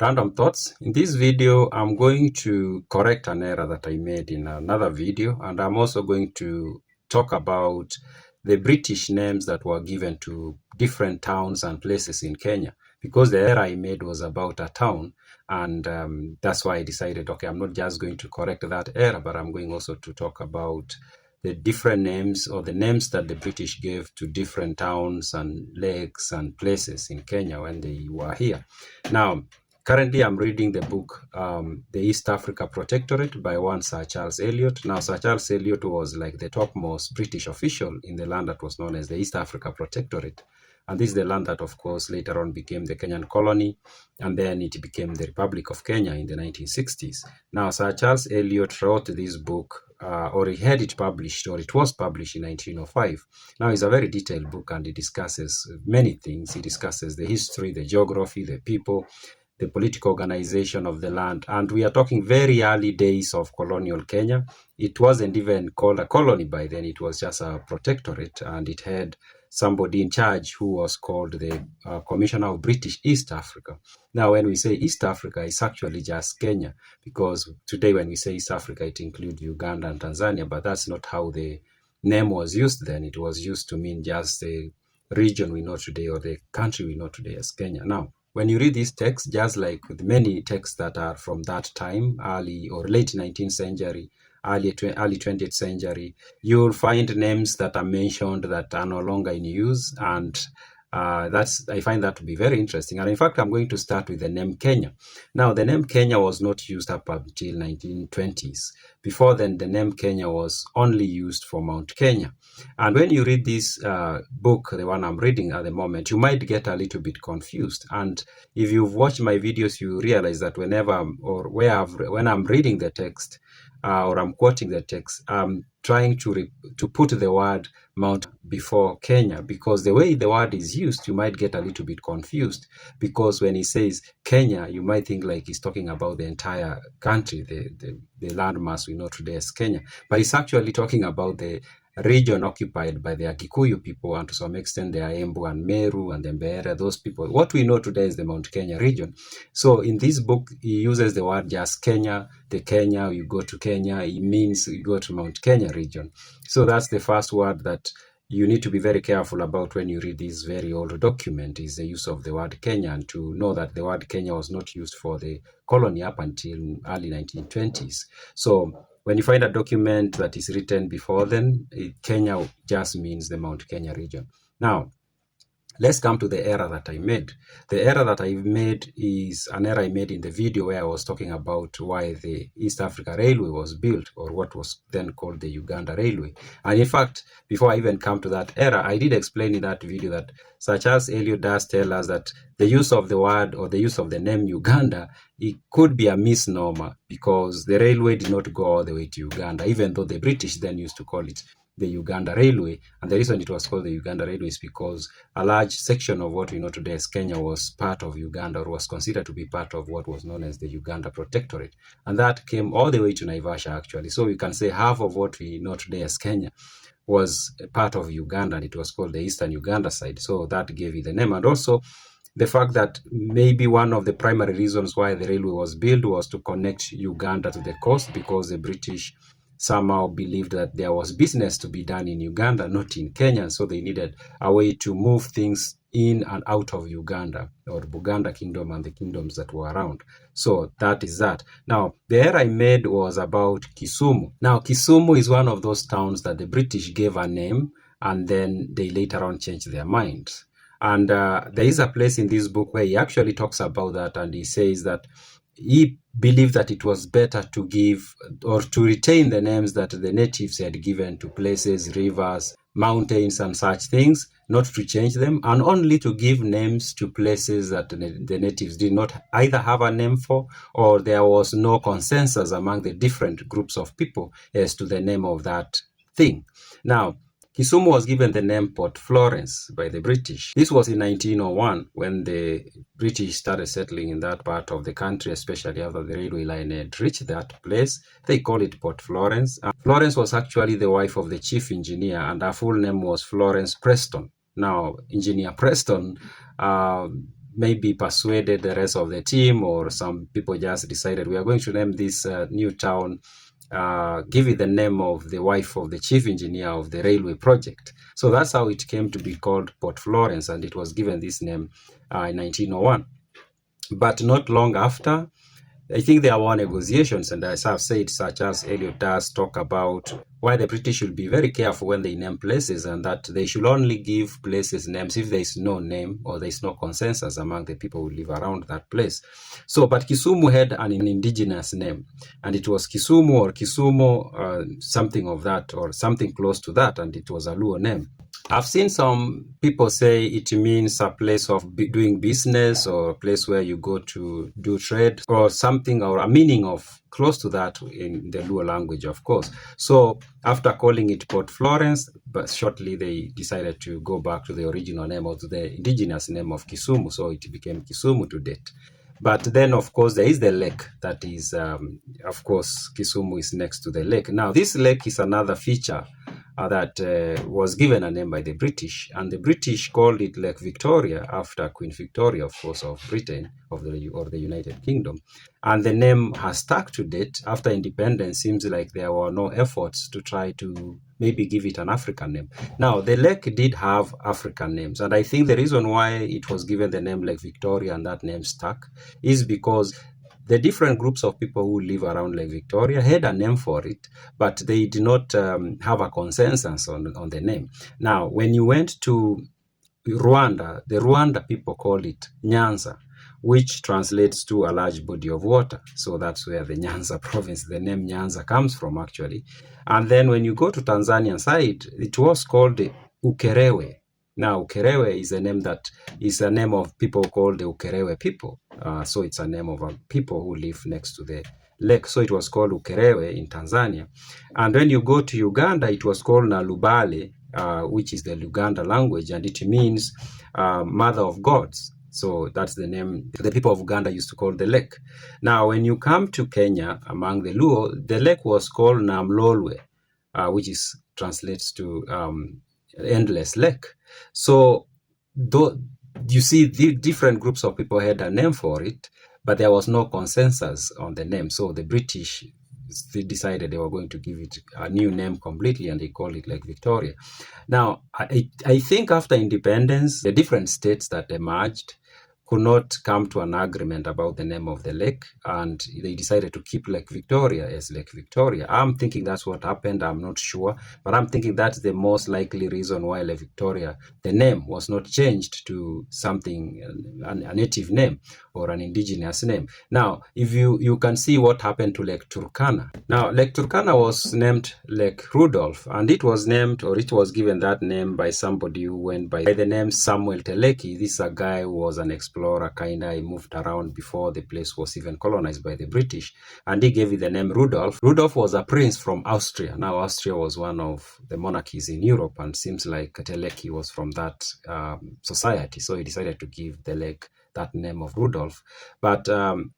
Random thoughts. In this video, I'm going to correct an error that I made in another video, and I'm also going to talk about the British names that were given to different towns and places in Kenya, because the error I made was about a town, and that's why I decided, okay, I'm not just going to correct that error, but I'm going also to talk about the different names or the names that the British gave to different towns and lakes and places in Kenya when they were here. Now, currently, I'm reading the book, The East Africa Protectorate by one Sir Charles Elliot. Now, Sir Charles Elliot was like the topmost British official in the land that was known as the East Africa Protectorate. And this is the land that, of course, later on became the Kenyan colony, and then it became the Republic of Kenya in the 1960s. Now, Sir Charles Elliot wrote this book, or he had it published, or it was published in 1905. Now, it's a very detailed book, and it discusses many things. It discusses the history, the geography, the people, the political organization of the land. And we are talking very early days of colonial Kenya. It wasn't even called a colony by then. It was just a protectorate, and it had somebody in charge who was called the Commissioner of British East Africa. Now, when we say East Africa, it's actually just Kenya, because today when we say East Africa, it includes Uganda and Tanzania, but that's not how the name was used then. It was used to mean just the region we know today, or the country we know today as Kenya. Now, when you read these texts, just like the many texts that are from that time, early or late 19th century, early 20th century, you'll find names that are mentioned that are no longer in use, and I find that to be very interesting. And in fact, I'm going to start with the name Kenya. Now, the name Kenya was not used up until 1920s. Before then, the name Kenya was only used for Mount Kenya. And when you read this book, the one I'm reading at the moment, you might get a little bit confused. And if you've watched my videos, you realize that when I'm reading the text, or I'm quoting the text, I'm trying to put the word Mount before Kenya, because the way the word is used, you might get a little bit confused, because when he says Kenya, you might think like he's talking about the entire country, the landmass we know today as Kenya, but he's actually talking about the region occupied by the Kikuyu people, and to some extent the Embu and Meru and the Mbeere, those people. What we know today is the Mount Kenya region. So in this book, he uses the word just Kenya, the Kenya, you go to Kenya, it means you go to Mount Kenya region. So that's the first word that you need to be very careful about when you read this very old document, is the use of the word Kenya, and to know that the word Kenya was not used for the colony up until early 1920s. So when you find a document that is written before then, Kenya just means the Mount Kenya region. Now, let's come to the error that I made. The error that I made is an error I made in the video where I was talking about why the East Africa Railway was built, or what was then called the Uganda Railway. And in fact, before I even come to that error, I did explain in that video that Sir Charles Elliot does tell us that the use of the word, or the use of the name Uganda, it could be a misnomer, because the railway did not go all the way to Uganda, even though the British then used to call it the Uganda Railway. And the reason it was called the Uganda Railway is because a large section of what we know today as Kenya was part of Uganda, or was considered to be part of what was known as the Uganda Protectorate. And that came all the way to Naivasha, actually. So you can say half of what we know today as Kenya was part of Uganda, and it was called the Eastern Uganda side. So that gave it the name. And also the fact that maybe one of the primary reasons why the railway was built was to connect Uganda to the coast, because the British somehow believed that there was business to be done in Uganda, not in Kenya. So they needed a way to move things in and out of Uganda, or Buganda Kingdom and the kingdoms that were around. So that is that. Now, the error I made was about Kisumu. Now, Kisumu is one of those towns that the British gave a name, and then they later on changed their minds. And there is a place in this book where he actually talks about that, and he says that he believed that it was better to give, or to retain, the names that the natives had given to places, rivers, mountains, and such things, not to change them, and only to give names to places that the natives did not either have a name for, or there was no consensus among the different groups of people as to the name of that thing. Now, Kisumu was given the name Port Florence by the British. This was in 1901, when the British started settling in that part of the country, especially after the railway line had reached that place. They call it Port Florence. Florence was actually the wife of the chief engineer, and her full name was Florence Preston. Now, Engineer Preston maybe persuaded the rest of the team, or some people just decided we are going to name this new town, give it the name of the wife of the chief engineer of the railway project. So that's how it came to be called Port Florence, and it was given this name in 1901. But not long after, I think there were negotiations, and as I've said, such as Elliot does talk about why the British should be very careful when they name places, and that they should only give places names if there is no name or there is no consensus among the people who live around that place. So, but Kisumu had an indigenous name, and it was Kisumu or Kisumu, something of that, or something close to that, and it was a Luo name. I've seen some people say it means a place of doing business, or a place where you go to do trade, or something, or a meaning of close to that in the Luo language, of course. So after calling it Port Florence, but shortly they decided to go back to the original name, or to the indigenous name of Kisumu. So it became Kisumu to date. But then, of course, there is the lake that is, of course, Kisumu is next to the lake. Now, this lake is another feature that was given a name by the British, and the British called it Lake Victoria after Queen Victoria, of course, of Britain, or the United Kingdom. And the name has stuck to date. After independence, seems like there were no efforts to try to maybe give it an African name. Now, the lake did have African names, and I think the reason why it was given the name Lake Victoria and that name stuck is because the different groups of people who live around Lake Victoria had a name for it, but they did not have a consensus on the name. Now, when you went to Rwanda, the Rwanda people call it Nyanza, which translates to a large body of water. So that's where the Nyanza province, the name Nyanza comes from, actually. And then when you go to Tanzanian side, it was called Ukerewe. Now, Ukerewe is a name that is a name of people called the Ukerewe people. So it's a name of people who live next to the lake. So it was called Ukerewe in Tanzania. And when you go to Uganda, it was called Nalubale, which is the Luganda language, and it means mother of gods. So that's the name the people of Uganda used to call the lake. Now, when you come to Kenya, among the Luo, the lake was called Namlolwe, which translates to endless lake. So you see, the different groups of people had a name for it, but there was no consensus on the name. So the British decided they were going to give it a new name completely, and they called it Lake Victoria. Now, I think after independence, the different states that emerged could not come to an agreement about the name of the lake, and they decided to keep Lake Victoria as Lake Victoria. I'm thinking that's what happened. I'm not sure, but I'm thinking that's the most likely reason why Lake Victoria, the name, was not changed to something, a native name or an indigenous name. Now, if you can see what happened to Lake Turkana. Now, Lake Turkana was named Lake Rudolph, and it was named, or it was given that name by somebody who went by the name Samuel Teleki. This is a guy who was an explorer, he moved around before the place was even colonized by the British, and he gave it the name Rudolph. Rudolph was a prince from Austria. Now, Austria was one of the monarchies in Europe, and seems like Teleki was from that society, so he decided to give the lake that name of Rudolph. But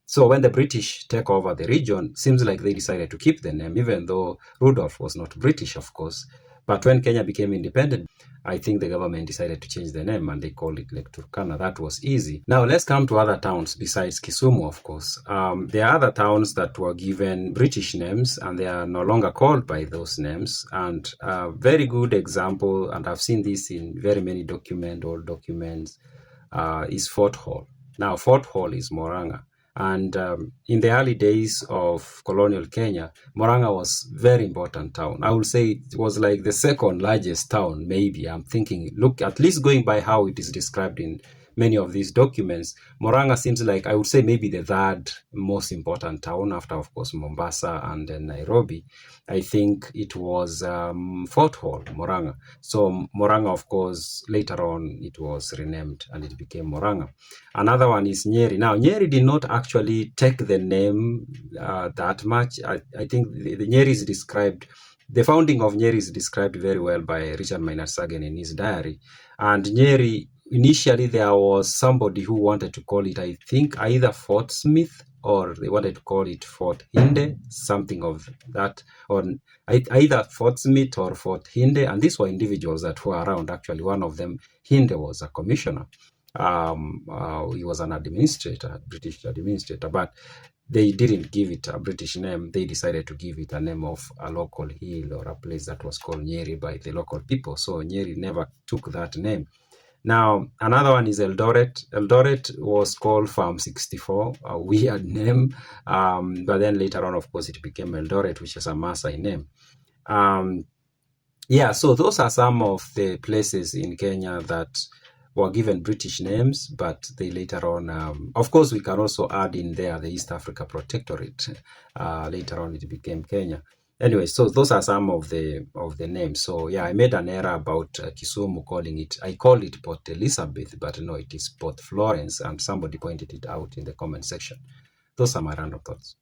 so when the British take over the region, seems like they decided to keep the name, even though Rudolph was not British, of course. But when Kenya became independent, I think the government decided to change the name, and they called it Lake Turkana. That was easy. Now, let's come to other towns besides Kisumu, of course. There are other towns that were given British names, and they are no longer called by those names. And a very good example, and I've seen this in very many old documents, is Fort Hall. Now, Fort Hall is Moranga. And in the early days of colonial Kenya, Moranga was a very important town. I would say it was like the second largest town, maybe. I'm thinking, look, at least going by how it is described in many of these documents, Moranga seems like, I would say, maybe the third most important town after, of course, Mombasa and then Nairobi. I think it was Fort Hall, Moranga. So Moranga, of course, later on, it was renamed and it became Moranga. Another one is Nyeri. Now, Nyeri did not actually take the name that much. I think the Nyeri is described, the founding of Nyeri is described very well by Richard Maynard Sagen in his diary. And Nyeri, initially, there was somebody who wanted to call it, I think, either Fort Smith, or they wanted to call it Fort Hinde, something of that, or either Fort Smith or Fort Hinde. And these were individuals that were around, actually. One of them, Hinde, was a commissioner. He was an administrator, British administrator, but they didn't give it a British name. They decided to give it a name of a local hill or a place that was called Nyeri by the local people. So Nyeri never took that name. Now, another one is Eldoret. Eldoret was called Farm 64, a weird name. But then later on, of course, it became Eldoret, which is a Maasai name. Yeah, so those are some of the places in Kenya that were given British names, but they later on, of course, we can also add in there the East Africa Protectorate. Later on, it became Kenya. Anyway, so those are some of the names. So yeah, I made an error about Kisumu calling it. I call it Port Elizabeth, but no, it is Port Florence, and somebody pointed it out in the comment section. Those are my random thoughts.